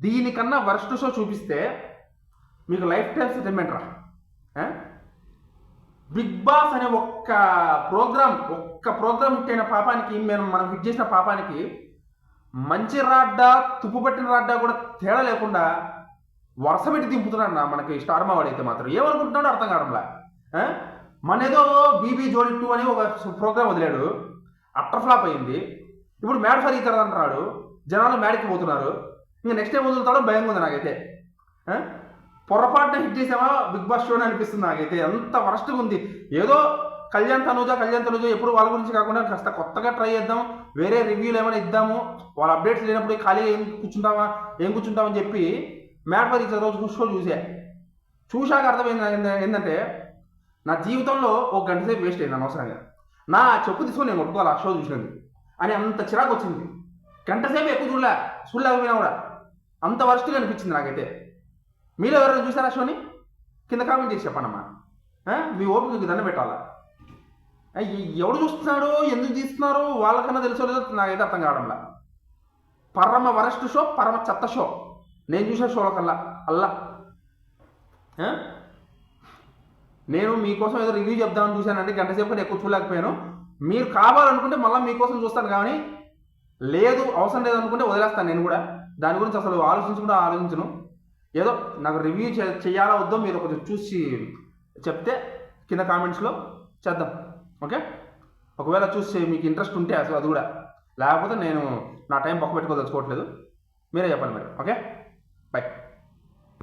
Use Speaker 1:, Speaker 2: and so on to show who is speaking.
Speaker 1: దీనికన్నా worst show చూపిస్తే మీకు లైఫ్ టైం సెటిల్మెంట్ రా. బిగ్ బాస్ అనే ఒక్క ప్రోగ్రామ్ హిట్ అయిన పాపానికి, మనం హిట్ చేసిన పాపానికి మంచి రాడ్డా తుప్పు పట్టిన రాడ్డా కూడా తేడా లేకుండా వరుస పెట్టి దింపుతున్నాడు నా మనకి స్టార్ మా వాడైతే మాత్రం. ఏమనుకుంటున్నాడో అర్థం కావడంలా. మనేదో బీబీ జోడి 2 అని ఒక ప్రోగ్రామ్ వదిలాడు, అట్టర్ ఫ్లాప్ అయింది. ఇప్పుడు మ్యాడ్ ఫర్ ఈచ్ అదర్ అంటున్నాడు, జనాలు మ్యాడ్కి పోతున్నారు. ఇంకా నెక్స్ట్ టైం వదులుతాడో భయంగా ఉంది నాకైతే. పొరపాటున హిట్ చేసామా బిగ్ బాస్ షో అని అనిపిస్తుంది నాకైతే. ఎంత వరస్ట్గా ఉంది. ఏదో కళ్యాణ్ తనుజ ఎప్పుడు వాళ్ళ గురించి కాకుండా కాస్త కొత్తగా ట్రై చేద్దాం, వేరే రివ్యూలు ఏమైనా ఇద్దాము, వాళ్ళ అప్డేట్స్ లేనప్పుడు ఖాళీగా ఏం కూర్చుంటామని చెప్పి మ్యాడ్ ఫర్ ఈచ్ అదర్ రోజు షో చూశాక అర్థమైంది ఏంటంటే నా జీవితంలో ఒక గంట సేపు వేస్ట్ అయింది అనవసరంగా. నా చెప్పు తీసుకొని నేను కొట్టుకోవాలి ఆ షో చూసినది అని అంత చిరాకు వచ్చింది. గంట సేపు ఎక్కువ చూడలేకపోయినా కూడా అంత వరస్ట్గా అనిపించింది నాకైతే. మీలో ఎవరైనా చూసారా షోని? కింద కామెంట్ చేసి చెప్పండమ్మా. మీ ఓపికకి దండం పెట్టాలా? ఎవడు చూస్తున్నాడో ఎందుకు తీస్తున్నారో వాళ్ళకన్నా తెలుసో లేదో నాకైతే అర్థం కావడంలా. పరమ వరస్ట్ షో, పరమ చెత్త షో నేను చూసిన షోల కల్లా అల్లా. నేను మీకోసం ఏదో రివ్యూ చెప్దామని చూశానంటే గంట సేపు కానీ ఎక్కువ చూడలేకపోయాను. మీరు కావాలనుకుంటే మళ్ళీ మీకోసం చూస్తాను, కానీ లేదు అవసరం లేదనుకుంటే వదిలేస్తాను నేను కూడా. దాని గురించి అసలు ఆలోచించను. ఏదో నాకు రివ్యూ చేయాలా వద్దో మీరు కొంచెం చూసి చెప్తే కింద కామెంట్స్లో చేద్దాం. ఓకే, ఒకవేళ చూసి మీకు ఇంట్రెస్ట్ ఉంటే అసలు అది కూడా, లేకపోతే నేను నా టైం పక్క పెట్టుకోదలుచుకోవట్లేదు. మీరే చెప్పండి మరి. ఓకే.